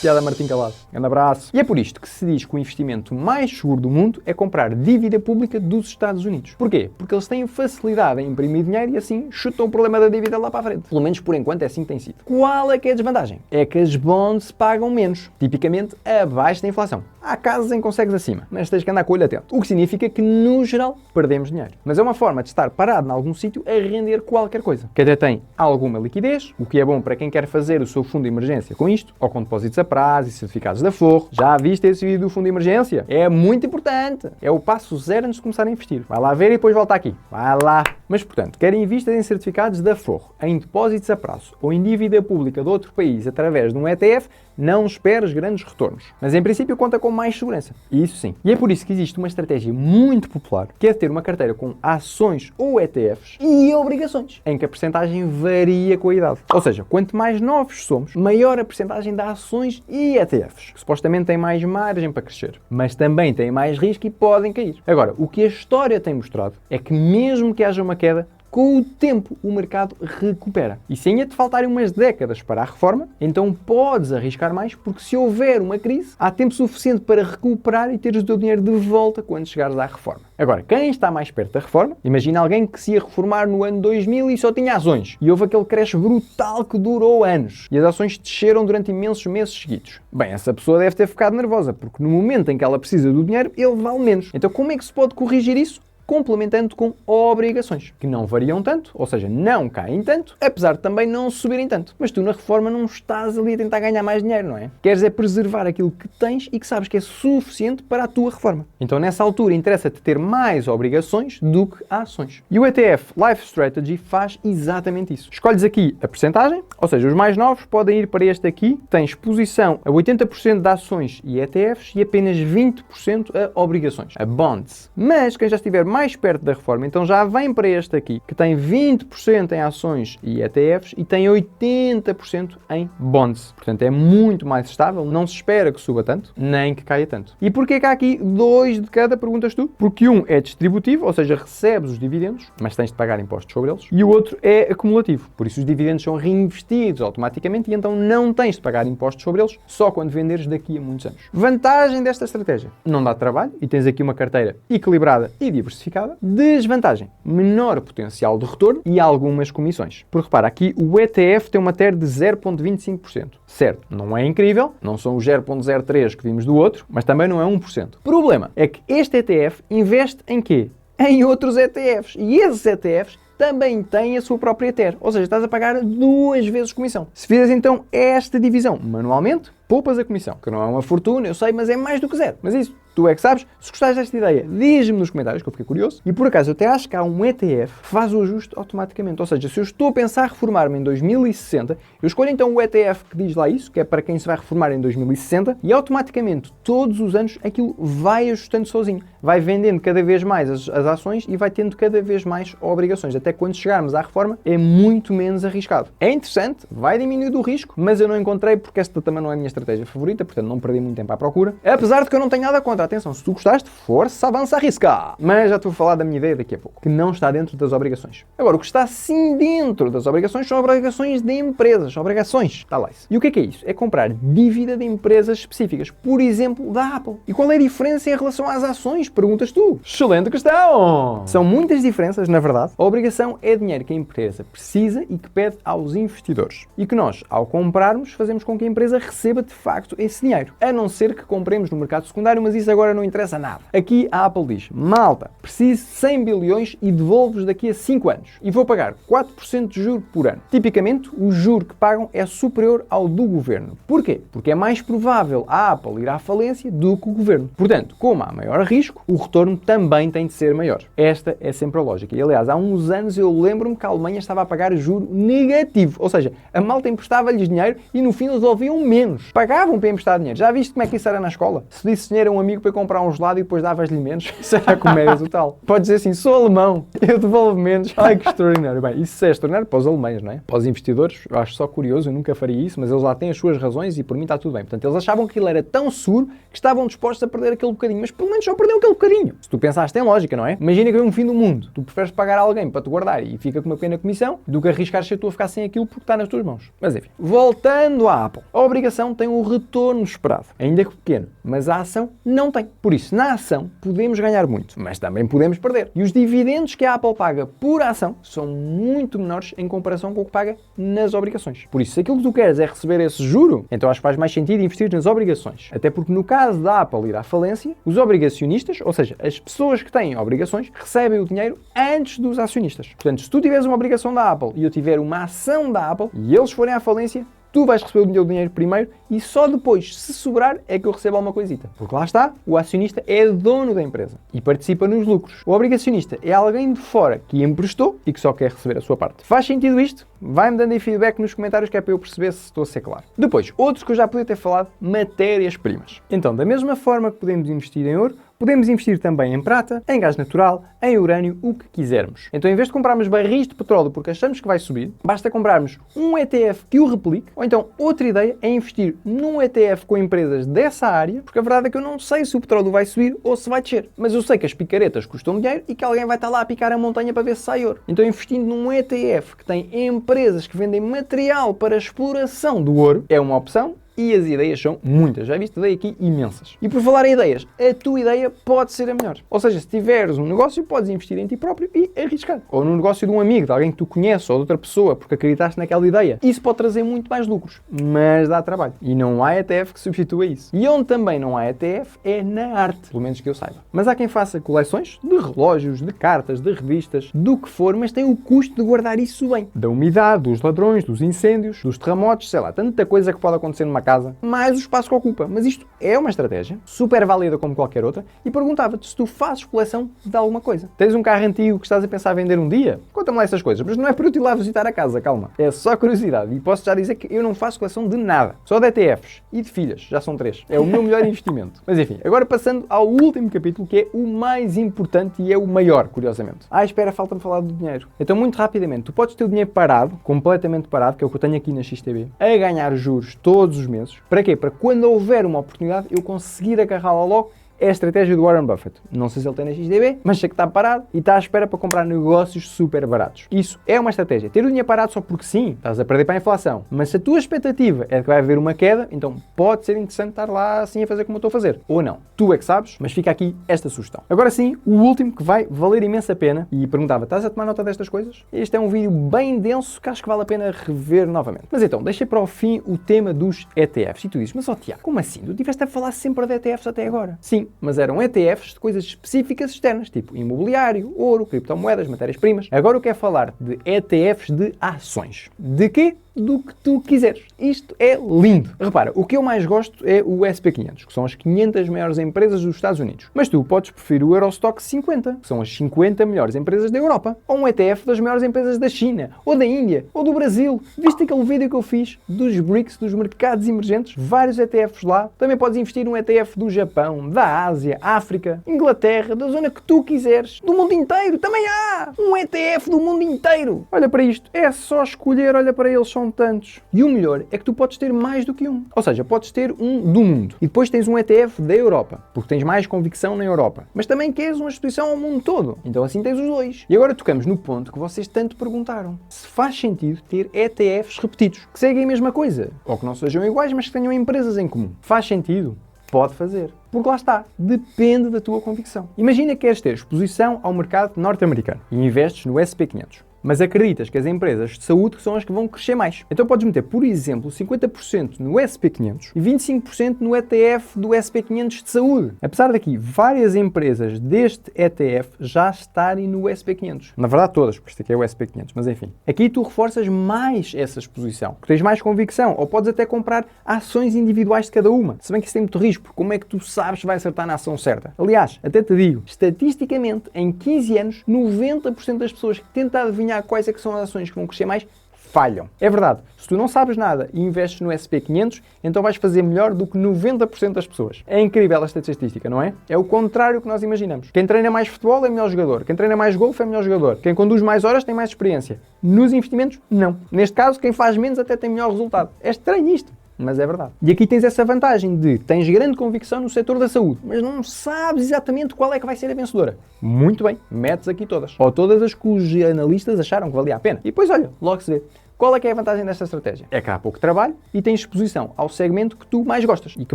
Speaker 1: Piada Martim Calado. Um abraço. E é por isto que se diz que o investimento mais seguro do mundo é comprar dívida pública dos Estados Unidos. Porquê? Porque eles têm facilidade em imprimir dinheiro e assim chutam o problema da dívida lá para a frente. Pelo menos por enquanto é assim que tem sido. Qual é que é a desvantagem? É que as bonds pagam menos, tipicamente abaixo da inflação. Há casos em que consegues acima, mas tens que andar com o olho atento. O que significa que, no geral, perdemos dinheiro. Mas é uma forma de estar parado em algum sítio a render qualquer coisa. Que até tem alguma liquidez, o que é bom para quem quer fazer o seu fundo de emergência com isto, ou com depósitos a prazo e certificados da Forro. Já viste esse vídeo do fundo de emergência? É muito importante. É o passo zero antes de começar a investir. Vai lá ver e depois volta aqui. Vai lá. Mas, portanto, quer investir em certificados da Forro, em depósitos a prazo ou em dívida pública de outro país através de um ETF, não esperes grandes retornos. Mas, em princípio, conta com mais segurança. Isso sim. E é por isso que existe uma estratégia muito popular, que é ter uma carteira com ações ou ETFs e obrigações, em que a percentagem varia com a idade. Ou seja, quanto mais novos somos, maior a percentagem de ações e ETFs, que supostamente têm mais margem para crescer, mas também têm mais risco e podem cair. Agora, o que a história tem mostrado é que mesmo que haja uma queda, com o tempo o mercado recupera. E se ainda te faltarem umas décadas para a reforma, então podes arriscar mais, porque se houver uma crise, há tempo suficiente para recuperar e teres o teu dinheiro de volta quando chegares à reforma. Agora, quem está mais perto da reforma, imagina alguém que se ia reformar no ano 2000 e só tinha ações, e houve aquele crash brutal que durou anos, e as ações desceram durante imensos meses seguidos. Bem, essa pessoa deve ter ficado nervosa, porque no momento em que ela precisa do dinheiro, ele vale menos. Então como é que se pode corrigir isso? Complementando com obrigações, que não variam tanto, ou seja, não caem tanto, apesar de também não subirem tanto. Mas tu na reforma não estás ali a tentar ganhar mais dinheiro, não é? Queres é preservar aquilo que tens e que sabes que é suficiente para a tua reforma. Então nessa altura interessa-te ter mais obrigações do que ações. E o ETF Life Strategy faz exatamente isso. Escolhes aqui a percentagem, ou seja, os mais novos podem ir para este aqui, tens exposição a 80% de ações e ETFs e apenas 20% a obrigações, a bonds. Mas quem já estiver mais perto da reforma, então já vem para este aqui, que tem 20% em ações e ETFs e tem 80% em bonds. Portanto, é muito mais estável, não se espera que suba tanto, nem que caia tanto. E porquê que há aqui 2 de cada, perguntas tu? Porque um é distributivo, ou seja, recebes os dividendos, mas tens de pagar impostos sobre eles, e o outro é acumulativo, por isso os dividendos são reinvestidos automaticamente e então não tens de pagar impostos sobre eles só quando venderes daqui a muitos anos. Vantagem desta estratégia: não dá trabalho e tens aqui uma carteira equilibrada e diversificada. Desvantagem: menor potencial de retorno e algumas comissões. Porque repara, aqui o ETF tem uma TER de 0,25%. Certo, não é incrível, não são os 0,03 que vimos do outro, mas também não é 1%. Problema é que este ETF investe em quê? Em outros ETFs. E esses ETFs também tem a sua própria Ether. Ou seja, estás a pagar 2 vezes comissão. Se fizeres então esta divisão manualmente, poupas a comissão, que não é uma fortuna, eu sei, mas é mais do que zero. Mas isso, tu é que sabes. Se gostares desta ideia, diz-me nos comentários, que eu fiquei curioso. E por acaso, eu até acho que há um ETF que faz o ajuste automaticamente. Ou seja, se eu estou a pensar reformar-me em 2060, eu escolho então o ETF que diz lá isso, que é para quem se vai reformar em 2060, e automaticamente, todos os anos, aquilo vai ajustando sozinho. Vai vendendo cada vez mais as ações e vai tendo cada vez mais obrigações. Até quando chegarmos à reforma, é muito menos arriscado. É interessante, vai diminuir o risco, mas eu não encontrei, porque esta também não é a minha estratégia favorita, portanto não perdi muito tempo à procura. Apesar de que eu não tenho nada contra. Atenção, se tu gostaste, força, avança, arrisca! Mas já estou a falar da minha ideia daqui a pouco, que não está dentro das obrigações. Agora, o que está sim dentro das obrigações são obrigações de empresas. Obrigações, está lá isso. E o que é isso? É comprar dívida de empresas específicas. Por exemplo, da Apple. E qual é a diferença em relação às ações? Perguntas tu. Excelente questão! São muitas diferenças, na verdade. A obrigação é dinheiro que a empresa precisa e que pede aos investidores. E que nós, ao comprarmos, fazemos com que a empresa receba de facto esse dinheiro. A não ser que compremos no mercado secundário, mas isso agora não interessa nada. Aqui a Apple diz: malta, preciso 100 bilhões e devolvo-vos daqui a 5 anos. E vou pagar 4% de juro por ano. Tipicamente, o juro que pagam é superior ao do governo. Porquê? Porque é mais provável a Apple ir à falência do que o governo. Portanto, como há maior risco, o retorno também tem de ser maior. Esta é sempre a lógica. E aliás, há uns anos eu lembro-me que a Alemanha estava a pagar juro negativo. Ou seja, a malta emprestava-lhes dinheiro e no fim eles devolviam menos. Pagavam para emprestar dinheiro. Já viste como é que isso era na escola? Se disse dinheiro a um amigo para comprar um gelado e depois davas-lhe menos, isso era a comédia total. Podes dizer assim: sou alemão, eu devolvo menos. Ai, que extraordinário. Bem, isso é extraordinário para os alemães, não é? Para os investidores, eu acho só curioso, eu nunca faria isso, mas eles lá têm as suas razões e por mim está tudo bem. Portanto, eles achavam que aquilo era tão seguro que estavam dispostos a perder aquele bocadinho, mas pelo menos só perdeu aquele bocadinho. Se tu pensaste, tem lógica, não é? Imagina que é um fim do mundo. Tu preferes pagar alguém para te guardar e fica com uma pequena comissão do que arriscar ser tu a ficar sem aquilo porque está nas tuas mãos. Mas enfim, voltando à Apple. A obrigação tem um retorno esperado, ainda que pequeno, mas a ação não tem. Por isso, na ação podemos ganhar muito, mas também podemos perder. E os dividendos que a Apple paga por ação são muito menores em comparação com o que paga nas obrigações. Por isso, se aquilo que tu queres é receber esse juro, então acho que faz mais sentido investir nas obrigações. Até porque no caso da Apple ir à falência, os obrigacionistas, ou seja, as pessoas que têm obrigações, recebem o dinheiro antes dos acionistas. Portanto, se tu tiveres uma obrigação da Apple e eu tiver uma ação da Apple e eles forem à falência, tu vais receber o dinheiro primeiro e só depois, se sobrar, é que eu recebo alguma coisita. Porque lá está, o acionista é dono da empresa e participa nos lucros. O obrigacionista é alguém de fora que emprestou e que só quer receber a sua parte. Faz sentido isto? Vai-me dando aí feedback nos comentários que é para eu perceber se estou a ser claro. Depois, outro que eu já podia ter falado, matérias-primas. Então, da mesma forma que podemos investir em ouro, podemos investir também em prata, em gás natural, em urânio, o que quisermos. Então, em vez de comprarmos barris de petróleo porque achamos que vai subir, basta comprarmos um ETF que o replique, ou então outra ideia é investir num ETF com empresas dessa área, porque a verdade é que eu não sei se o petróleo vai subir ou se vai descer, mas eu sei que as picaretas custam dinheiro e que alguém vai estar lá a picar a montanha para ver se sai ouro. Então, investindo num ETF que tem empresas que vendem material para a exploração do ouro, é uma opção. E as ideias são muitas, já viste? Dei aqui imensas. E por falar em ideias, a tua ideia pode ser a melhor. Ou seja, se tiveres um negócio, podes investir em ti próprio e arriscar. Ou no negócio de um amigo, de alguém que tu conheces, ou de outra pessoa, porque acreditaste naquela ideia. Isso pode trazer muito mais lucros, mas dá trabalho. E não há ETF que substitua isso. E onde também não há ETF é na arte, pelo menos que eu saiba. Mas há quem faça coleções de relógios, de cartas, de revistas, do que for, mas tem o custo de guardar isso bem. Da umidade, dos ladrões, dos incêndios, dos terremotos, sei lá, tanta coisa que pode acontecer numa casa, mais o espaço que ocupa. Mas isto é uma estratégia super válida como qualquer outra e perguntava-te se tu fazes coleção de alguma coisa. Tens um carro antigo que estás a pensar em vender um dia? Conta-me lá essas coisas, mas não é para eu te ir lá visitar a casa, calma. É só curiosidade e posso já dizer que eu não faço coleção de nada. Só de ETFs e de filhas, já são 3. É o meu melhor investimento. Mas enfim, agora passando ao último capítulo, que é o mais importante e é o maior, curiosamente. Espera, falta-me falar do dinheiro. Então, muito rapidamente, tu podes ter o dinheiro parado, completamente parado, que é o que eu tenho aqui na XTB, a ganhar juros todos os meses. Para quê? Para quando houver uma oportunidade, eu conseguir agarrá-la logo. É a estratégia do Warren Buffett. Não sei se ele tem na XTB, mas sei que está parado e está à espera para comprar negócios super baratos. Isso é uma estratégia. Ter o dinheiro parado só porque sim, estás a perder para a inflação. Mas se a tua expectativa é que vai haver uma queda, então pode ser interessante estar lá assim a fazer como eu estou a fazer. Ou não. Tu é que sabes, mas fica aqui esta sugestão. Agora sim, o último que vai valer imensa pena, e perguntava, estás a tomar nota destas coisas? Este é um vídeo bem denso que acho que vale a pena rever novamente. Mas então, deixei para o fim o tema dos ETFs. E tu dizes, mas ó Tiago, como assim? Tu estiveste a falar sempre de ETFs até agora. Sim, mas eram ETFs de coisas específicas externas, tipo imobiliário, ouro, criptomoedas, matérias-primas. Agora eu quero falar de ETFs de ações. De quê? Do que tu quiseres. Isto é lindo. Repara, o que eu mais gosto é o SP500, que são as 500 maiores empresas dos Estados Unidos. Mas tu podes preferir o Eurostock 50, que são as 50 melhores empresas da Europa. Ou um ETF das maiores empresas da China, ou da Índia, ou do Brasil. Viste aquele vídeo que eu fiz dos BRICS, dos mercados emergentes? Vários ETFs lá. Também podes investir num ETF do Japão, da Ásia, África, Inglaterra, da zona que tu quiseres. Do mundo inteiro. Também há um ETF do mundo inteiro. Olha para isto. É só escolher, olha para eles, são tantos. E o melhor é que tu podes ter mais do que um. Ou seja, podes ter um do mundo. E depois tens um ETF da Europa, porque tens mais convicção na Europa. Mas também queres uma exposição ao mundo todo. Então assim tens os dois. E agora tocamos no ponto que vocês tanto perguntaram. Se faz sentido ter ETFs repetidos, que seguem a mesma coisa. Ou que não sejam iguais, mas que tenham empresas em comum. Faz sentido? Pode fazer. Porque lá está, depende da tua convicção. Imagina que queres ter exposição ao mercado norte-americano e investes no SP500. Mas acreditas que as empresas de saúde são as que vão crescer mais. Então podes meter, por exemplo, 50% no SP500 e 25% no ETF do SP500 de saúde. Apesar daqui várias empresas deste ETF já estarem no SP500. Na verdade todas, porque isto aqui é o SP500, mas enfim. Aqui tu reforças mais essa exposição, porque tens mais convicção, ou podes até comprar ações individuais de cada uma. Se bem que isso tem muito risco, porque como é que tu sabes que vai acertar na ação certa? Aliás, até te digo, estatisticamente, em 15 anos, 90% das pessoas que tentam adivinhar quais é que são as ações que vão crescer mais, falham. É verdade. Se tu não sabes nada e investes no SP500, então vais fazer melhor do que 90% das pessoas. É incrível esta estatística, não é? É o contrário que nós imaginamos. Quem treina mais futebol é melhor jogador. Quem treina mais golfe é melhor jogador. Quem conduz mais horas tem mais experiência. Nos investimentos, não. Neste caso, quem faz menos até tem melhor resultado. É estranho isto. Mas é verdade. E aqui tens essa vantagem de tens grande convicção no setor da saúde, mas não sabes exatamente qual é que vai ser a vencedora. Muito bem, metes aqui todas. Ou todas as que os analistas acharam que valia a pena. E depois, olha, logo se vê. Qual é que é a vantagem desta estratégia? É que há pouco trabalho e tens exposição ao segmento que tu mais gostas e que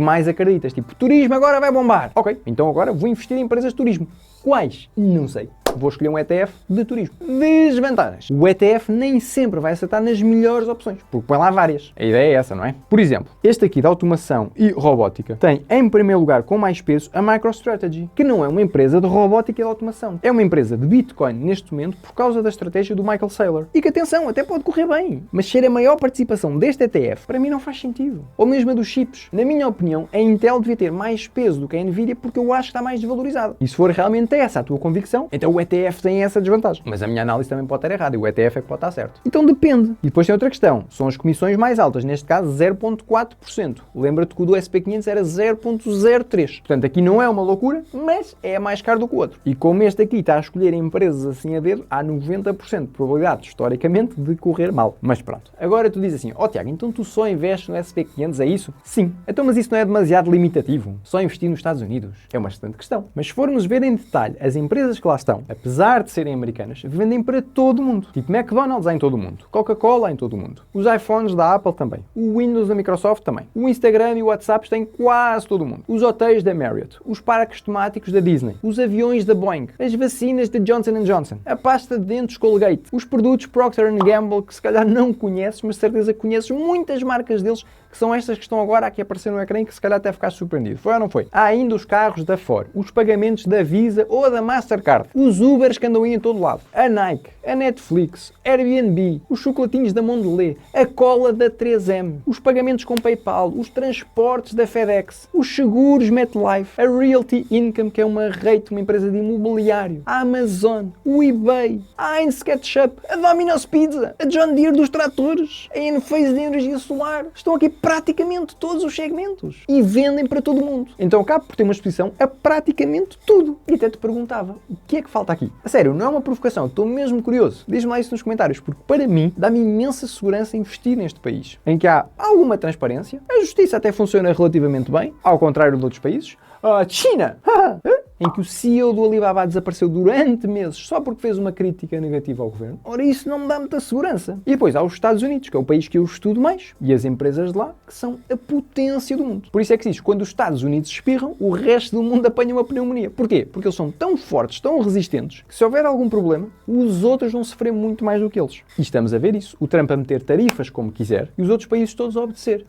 Speaker 1: mais acreditas. Tipo, turismo agora vai bombar. Ok, então agora vou investir em empresas de turismo. Quais? Não sei. Vou escolher um ETF de turismo. Desvantagens. O ETF nem sempre vai acertar nas melhores opções, porque põe lá várias. A ideia é essa, não é? Por exemplo, este aqui da automação e robótica tem, em primeiro lugar, com mais peso, a MicroStrategy, que não é uma empresa de robótica e de automação. É uma empresa de Bitcoin, neste momento, por causa da estratégia do Michael Saylor. E que, atenção, até pode correr bem. Mas ser a maior participação deste ETF, para mim não faz sentido. Ou mesmo a dos chips. Na minha opinião, a Intel devia ter mais peso do que a Nvidia, porque eu acho que está mais desvalorizada. E se for realmente essa a tua convicção, então o ETF tem essa desvantagem. Mas a minha análise também pode estar errada e o ETF é que pode estar certo. Então depende. E depois tem outra questão. São as comissões mais altas, neste caso 0,4%. Lembra-te que o do SP500 era 0,03%. Portanto, aqui não é uma loucura, mas é mais caro do que o outro. E como este aqui está a escolher empresas assim a dedo, há 90% de probabilidade, historicamente, de correr mal. Mas pronto. Agora tu dizes assim, Tiago, então tu só investes no SP500, é isso? Sim. Então, mas isso não é demasiado limitativo? Só investir nos Estados Unidos? É uma excelente questão. Mas se formos ver em detalhe, as empresas que lá estão, apesar de serem americanas, vendem para todo o mundo. Tipo McDonald's há em todo o mundo. Coca-Cola há em todo o mundo. Os iPhones da Apple também. O Windows da Microsoft também. O Instagram e o WhatsApp têm quase todo o mundo. Os hotéis da Marriott. Os parques temáticos da Disney. Os aviões da Boeing. As vacinas da Johnson & Johnson. A pasta de dentes Colgate. Os produtos Procter & Gamble, que se calhar não conheces, mas certeza que conheces muitas marcas deles, que são estas que estão agora aqui a aparecer no ecrã e que se calhar até ficaste surpreendido. Foi ou não foi? Há ainda os carros da Ford, os pagamentos da Visa ou da Mastercard, os Ubers que andam aí em todo lado, a Nike, a Netflix, Airbnb, os chocolatinhos da Mondelez, a cola da 3M, os pagamentos com PayPal, os transportes da FedEx, os seguros MetLife, a Realty Income, que é uma rate, uma empresa de imobiliário, a Amazon, o eBay, a Heinz Ketchup, a Domino's Pizza, a John Deere dos tratores, a Enphase de energia solar. Estão aqui praticamente todos os segmentos e vendem para todo o mundo. Então acabo por ter uma exposição a praticamente tudo. E até te perguntava, o que é que falta aqui? A sério, não é uma provocação, estou mesmo curioso. Diz-me lá isso nos comentários, porque para mim dá-me imensa segurança investir neste país, em que há alguma transparência, a justiça até funciona relativamente bem, ao contrário de outros países. China! Em que o CEO do Alibaba desapareceu durante meses só porque fez uma crítica negativa ao governo. Ora, isso não me dá muita segurança. E depois há os Estados Unidos, que é o país que eu estudo mais, e as empresas de lá, que são a potência do mundo. Por isso é que se diz, quando os Estados Unidos espirram, o resto do mundo apanha uma pneumonia. Porquê? Porque eles são tão fortes, tão resistentes, que se houver algum problema, os outros vão sofrer muito mais do que eles. E estamos a ver isso. O Trump a meter tarifas como quiser, e os outros países todos a obedecer.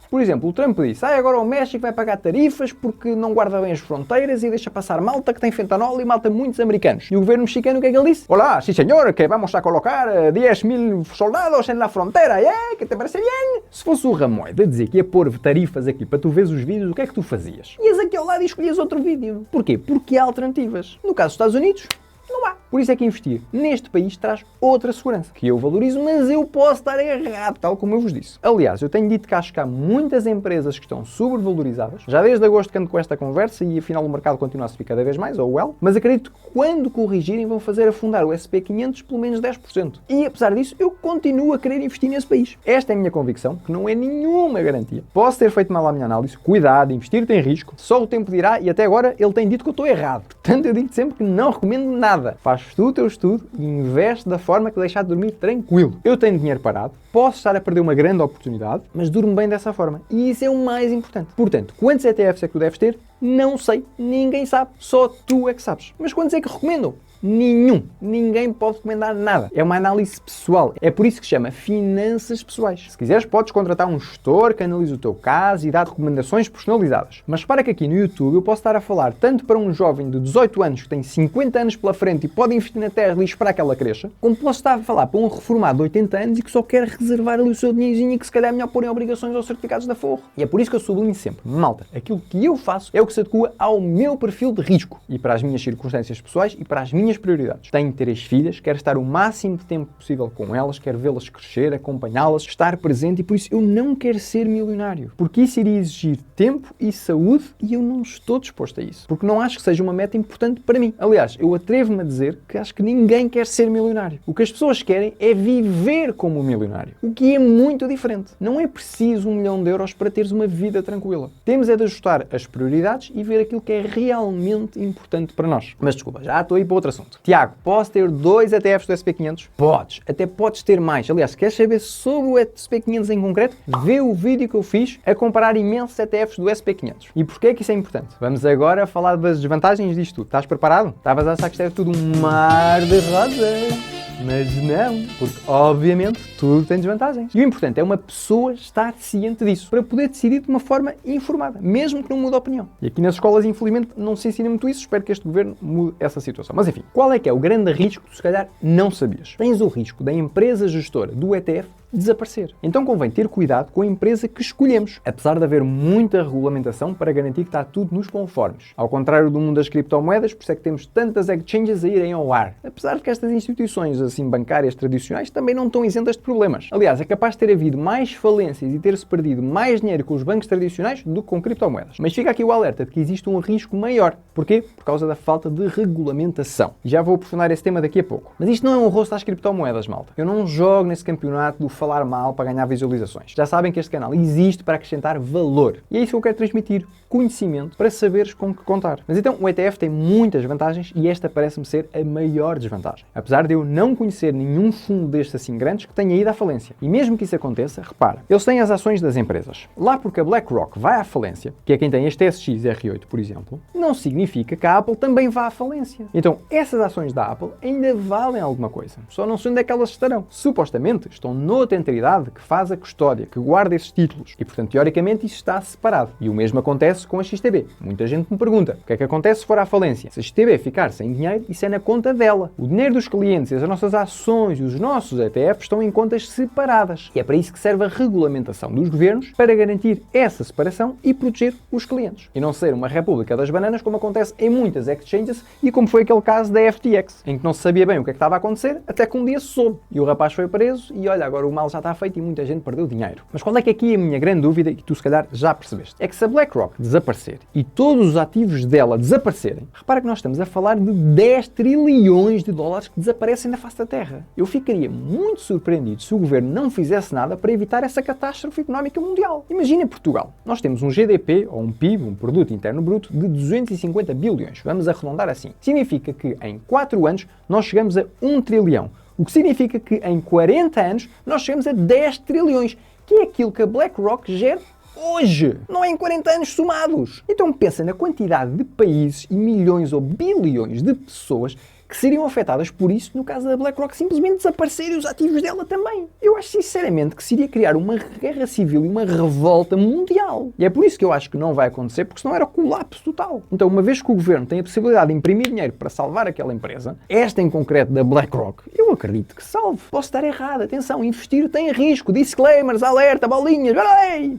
Speaker 1: Por exemplo, o Trump disse, agora o México vai pagar tarifas porque não guarda bem as fronteiras e deixa passar malta que tem fentanol e malta muitos americanos. E o governo mexicano, o que é que ele disse? Olá, sí senhor, que vamos a colocar 10.000 soldados na fronteira, que te parece bem? Se fosse o Ramoeda dizer que ia pôr tarifas aqui para tu veres os vídeos, o que é que tu fazias? Ias aqui ao lado e escolhias outro vídeo. Porquê? Porque há alternativas. No caso dos Estados Unidos, não há. Por isso é que investir neste país traz outra segurança, que eu valorizo, mas eu posso estar errado, tal como eu vos disse. Aliás, eu tenho dito que acho que há muitas empresas que estão sobrevalorizadas. Já desde agosto que ando com esta conversa e afinal o mercado continua a subir cada vez mais, ou well, mas acredito que quando corrigirem vão fazer afundar o SP500 pelo menos 10%. E apesar disso, eu continuo a querer investir nesse país. Esta é a minha convicção, que não é nenhuma garantia. Posso ter feito mal à minha análise, cuidado, investir tem risco, só o tempo dirá e até agora ele tem dito que eu estou errado. Portanto, eu digo sempre que não recomendo nada. Faz tu o teu estudo e investe da forma que deixar de dormir tranquilo. Eu tenho dinheiro parado, posso estar a perder uma grande oportunidade, mas durmo bem dessa forma. E isso é o mais importante. Portanto, quantos ETFs é que tu deves ter? Não sei, ninguém sabe, só tu é que sabes. Mas quantos é que recomendam? Nenhum. Ninguém pode recomendar nada. É uma análise pessoal. É por isso que se chama finanças pessoais. Se quiseres, podes contratar um gestor que analise o teu caso e dá recomendações personalizadas. Mas repara que aqui no YouTube eu posso estar a falar tanto para um jovem de 18 anos que tem 50 anos pela frente e pode investir na Tesla e esperar que ela cresça, como posso estar a falar para um reformado de 80 anos e que só quer reservar ali o seu dinheirinho e que se calhar é melhor pôr em obrigações ou certificados da Forro. E é por isso que eu sublinho sempre, malta, aquilo que eu faço é o que se adequa ao meu perfil de risco e para as minhas circunstâncias pessoais e para as minhas prioridades. Tenho 3 filhas, quero estar o máximo de tempo possível com elas, quero vê-las crescer, acompanhá-las, estar presente e por isso eu não quero ser milionário. Porque isso iria exigir tempo e saúde e eu não estou disposto a isso. Porque não acho que seja uma meta importante para mim. Aliás, eu atrevo-me a dizer que acho que ninguém quer ser milionário. O que as pessoas querem é viver como um milionário. O que é muito diferente. Não é preciso 1 milhão de euros para teres uma vida tranquila. Temos é de ajustar as prioridades e ver aquilo que é realmente importante para nós. Mas desculpa, já estou aí para outro assunto. Tiago, posso ter 2 ETFs do SP500? Podes. Até podes ter mais. Aliás, se queres saber sobre o SP500 em concreto, vê o vídeo que eu fiz a comparar imensos ETFs do SP500. E porquê é que isso é importante? Vamos agora falar das desvantagens disto tudo. Estás preparado? Estavas a achar que isto era tudo um mar de rosas. Mas não, porque obviamente tudo tem desvantagens. E o importante é uma pessoa estar ciente disso, para poder decidir de uma forma informada, mesmo que não mude a opinião. E aqui nas escolas, infelizmente, não se ensina muito isso, espero que este governo mude essa situação. Mas enfim, qual é que é o grande risco que tu se calhar não sabias? Tens o risco da empresa gestora do ETF desaparecer. Então convém ter cuidado com a empresa que escolhemos, apesar de haver muita regulamentação para garantir que está tudo nos conformes. Ao contrário do mundo das criptomoedas, por isso é que temos tantas exchanges a irem ao ar. Apesar de que estas instituições assim bancárias tradicionais também não estão isentas de problemas. Aliás, é capaz de ter havido mais falências e ter-se perdido mais dinheiro com os bancos tradicionais do que com criptomoedas. Mas fica aqui o alerta de que existe um risco maior. Porquê? Por causa da falta de regulamentação. E já vou aprofundar esse tema daqui a pouco. Mas isto não é um rosto às criptomoedas, malta. Eu não jogo nesse campeonato do falar mal para ganhar visualizações. Já sabem que este canal existe para acrescentar valor. E é isso que eu quero transmitir. Conhecimento para saberes com que contar. Mas então o ETF tem muitas vantagens e esta parece-me ser a maior desvantagem. Apesar de eu não conhecer nenhum fundo destes assim grandes que tenha ido à falência. E mesmo que isso aconteça, repara, eles têm as ações das empresas. Lá porque a BlackRock vai à falência, que é quem tem este SXR8, por exemplo, não significa que a Apple também vá à falência. Então essas ações da Apple ainda valem alguma coisa. Só não sei onde é que elas estarão. Supostamente estão noutra entidade que faz a custódia, que guarda esses títulos. E portanto, teoricamente, isso está separado. E o mesmo acontece com a XTB. Muita gente me pergunta, o que é que acontece se for à falência? Se a XTB ficar sem dinheiro, isso é na conta dela. O dinheiro dos clientes, as nossas ações e os nossos ETFs estão em contas separadas. E é para isso que serve a regulamentação dos governos, para garantir essa separação e proteger os clientes. E não ser uma república das bananas, como acontece em muitas exchanges e como foi aquele caso da FTX, em que não se sabia bem o que é que estava a acontecer, até que um dia se soube. E o rapaz foi preso e olha, agora o mal já está feito e muita gente perdeu dinheiro. Mas qual é que aqui é a minha grande dúvida, e tu se calhar já percebeste? É que se a BlackRock desaparecer e todos os ativos dela desaparecerem, repara que nós estamos a falar de 10 trilhões de dólares que desaparecem da face da Terra. Eu ficaria muito surpreendido se o governo não fizesse nada para evitar essa catástrofe económica mundial. Imagina Portugal. Nós temos um GDP, ou um PIB, um Produto Interno Bruto, de 250 bilhões. Vamos arredondar assim. Significa que em 4 anos nós chegamos a 1 trilhão. O que significa que em 40 anos nós chegamos a 10 trilhões, que é aquilo que a BlackRock gera hoje, não é em 40 anos somados. Então pensa na quantidade de países e milhões ou bilhões de pessoas que seriam afetadas por isso no caso da BlackRock simplesmente desaparecerem os ativos dela também. Eu acho sinceramente que seria criar uma guerra civil e uma revolta mundial. E é por isso que eu acho que não vai acontecer, porque senão era colapso total. Então, uma vez que o governo tem a possibilidade de imprimir dinheiro para salvar aquela empresa, esta em concreto da BlackRock, eu acredito que salve. Posso estar errado, atenção, investir tem risco, disclaimers, alerta, bolinhas,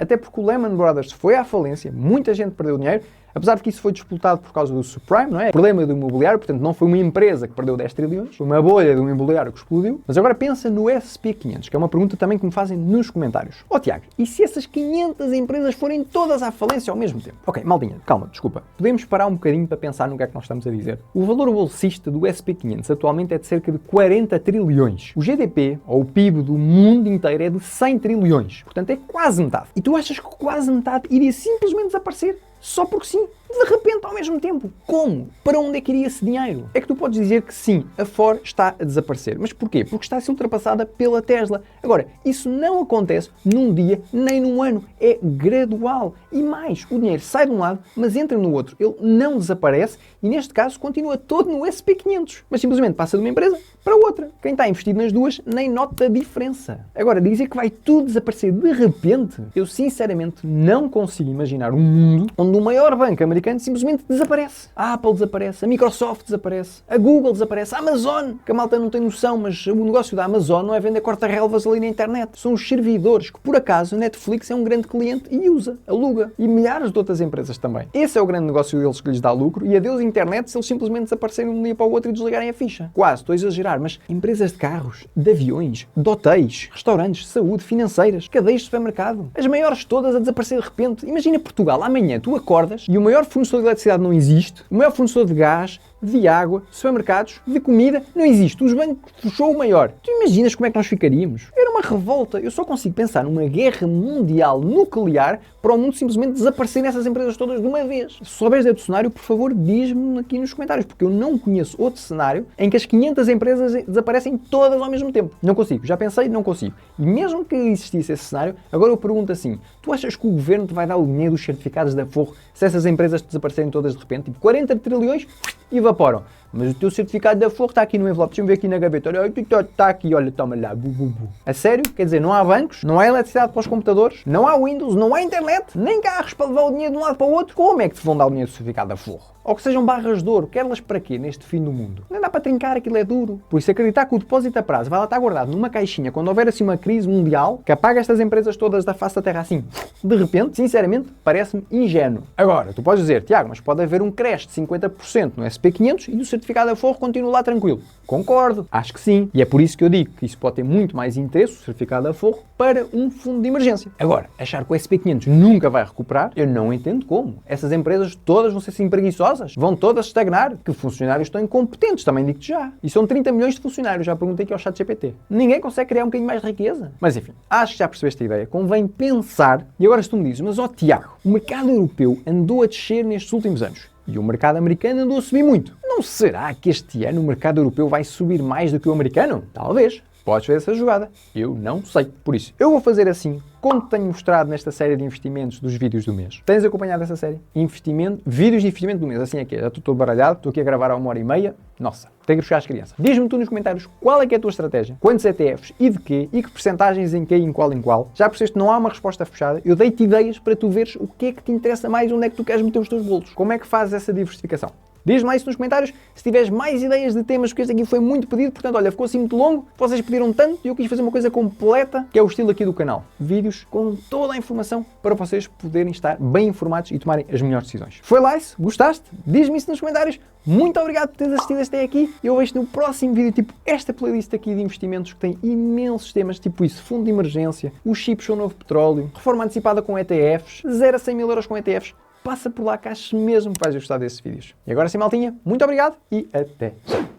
Speaker 1: até porque o Lehman Brothers foi à falência, muita gente perdeu dinheiro, apesar de que isso foi disputado por causa do subprime, não é? O problema do imobiliário, portanto não foi uma empresa que perdeu 10 trilhões, foi uma bolha do imobiliário que explodiu. Mas agora pensa no SP500, que é uma pergunta também que me fazem nos comentários. Ó Tiago, e se essas 500 empresas forem todas à falência ao mesmo tempo? Ok, maldinha, calma, desculpa. Podemos parar um bocadinho para pensar no que é que nós estamos a dizer. O valor bolsista do SP500 atualmente é de cerca de 40 trilhões. O GDP, ou o PIB do mundo inteiro, é de 100 trilhões. Portanto, é quase metade. E tu achas que quase metade iria simplesmente desaparecer? Só porque sim, de repente ao mesmo tempo. Como? Para onde é que iria esse dinheiro? É que tu podes dizer que sim, a Ford está a desaparecer. Mas porquê? Porque está a ser ultrapassada pela Tesla. Agora, isso não acontece num dia nem num ano. É gradual. E mais, o dinheiro sai de um lado, mas entra no outro. Ele não desaparece e neste caso continua todo no SP500. Mas simplesmente passa de uma empresa para outra. Quem está investido nas duas nem nota a diferença. Agora, dizer que vai tudo desaparecer de repente, eu sinceramente não consigo imaginar um mundo onde o maior banco americano simplesmente desaparece. A Apple desaparece, a Microsoft desaparece, a Google desaparece, a Amazon, que a malta não tem noção, mas o negócio da Amazon não é vender corta-relvas ali na internet. São os servidores que, por acaso, a Netflix é um grande cliente e usa, aluga. E milhares de outras empresas também. Esse é o grande negócio deles que lhes dá lucro e adeus internet se eles simplesmente desaparecerem de um dia para o outro e desligarem a ficha. Quase, estou a exagerar, mas empresas de carros, de aviões, de hotéis, restaurantes, saúde, financeiras, cadeias de supermercado, as maiores todas a desaparecer de repente. Imagina Portugal, amanhã tu acordas e o maior fornecedor de eletricidade não existe, o maior fornecedor de gás, de água, supermercados, de comida, não existe. Os bancos fechou o maior. Tu imaginas como é que nós ficaríamos? Era uma revolta. Eu só consigo pensar numa guerra mundial nuclear para o mundo simplesmente desaparecer nessas empresas todas de uma vez. Se souberes desse cenário, por favor, diz-me aqui nos comentários, porque eu não conheço outro cenário em que as 500 empresas desaparecem todas ao mesmo tempo. Não consigo. Já pensei, não consigo. E mesmo que existisse esse cenário, agora eu pergunto assim, tu achas que o governo te vai dar o dinheiro dos certificados da Forro se essas empresas desaparecerem todas de repente? Tipo, 40 trilhões e evaporam. Mas o teu certificado da Forro está aqui no envelope. Deixa-me ver aqui na gaveta. Olha, está aqui, olha, toma lá. Bu, bu, bu. A sério? Quer dizer, não há bancos, não há eletricidade para os computadores, não há Windows, não há internet, nem carros para levar o dinheiro de um lado para o outro. Como é que te vão dar o dinheiro do certificado da Forro? Ou que sejam barras de ouro, quer-las para quê neste fim do mundo? Não dá para trincar, aquilo é duro. Por isso, acreditar que o depósito a prazo vai lá estar guardado numa caixinha quando houver assim uma crise mundial que apaga estas empresas todas da face da terra assim, de repente, sinceramente, parece-me ingênuo. Agora, tu podes dizer, Tiago, mas pode haver um creche de 50% no SP500 e o certificado da Forro continua lá tranquilo. Concordo, acho que sim. E é por isso que eu digo que isso pode ter muito mais interesse, o certificado da Forro, para um fundo de emergência. Agora, achar que o SP500 nunca vai recuperar, eu não entendo como. Essas empresas todas vão ser assim preguiçosas, vão todas estagnar, que funcionários estão incompetentes, também digo-te já. E são 30 milhões de funcionários, já perguntei aqui ao ChatGPT. Ninguém consegue criar um bocadinho mais de riqueza. Mas enfim, acho que já percebeste a ideia. Convém pensar. E agora se tu me dizes, mas ó Tiago, o mercado europeu andou a descer nestes últimos anos. E o mercado americano andou a subir muito. Não será que este ano o mercado europeu vai subir mais do que o americano? Talvez. Podes ver essa jogada. Eu não sei. Por isso, eu vou fazer assim, como tenho mostrado nesta série de investimentos dos vídeos do mês. Tens acompanhado essa série? Vídeos de investimento do mês. Assim é que é. Já estou todo baralhado, estou aqui a gravar há 1h30. Nossa, tenho que buscar as crianças. Diz-me tu nos comentários qual é que é a tua estratégia, quantos ETFs e de quê, e que percentagens em quê e em qual. Já percebeste que não há uma resposta fechada. Eu dei-te ideias para tu veres o que é que te interessa mais, onde é que tu queres meter os teus bolos. Como é que fazes essa diversificação? Diz-me lá isso nos comentários, se tiveres mais ideias de temas, porque este aqui foi muito pedido, portanto, olha, ficou assim muito longo, vocês pediram tanto e eu quis fazer uma coisa completa, que é o estilo aqui do canal. Vídeos com toda a informação para vocês poderem estar bem informados e tomarem as melhores decisões. Foi lá isso? Gostaste? Diz-me isso nos comentários. Muito obrigado por teres assistido até aqui. Eu vejo no próximo vídeo, tipo esta playlist aqui de investimentos que tem imensos temas, tipo isso, fundo de emergência, os chips são o novo petróleo, reforma antecipada com ETFs, 0 a 100 mil euros com ETFs. Passa por lá que acho mesmo que vais gostar desses vídeos. E agora sim, maltinha, muito obrigado e até já.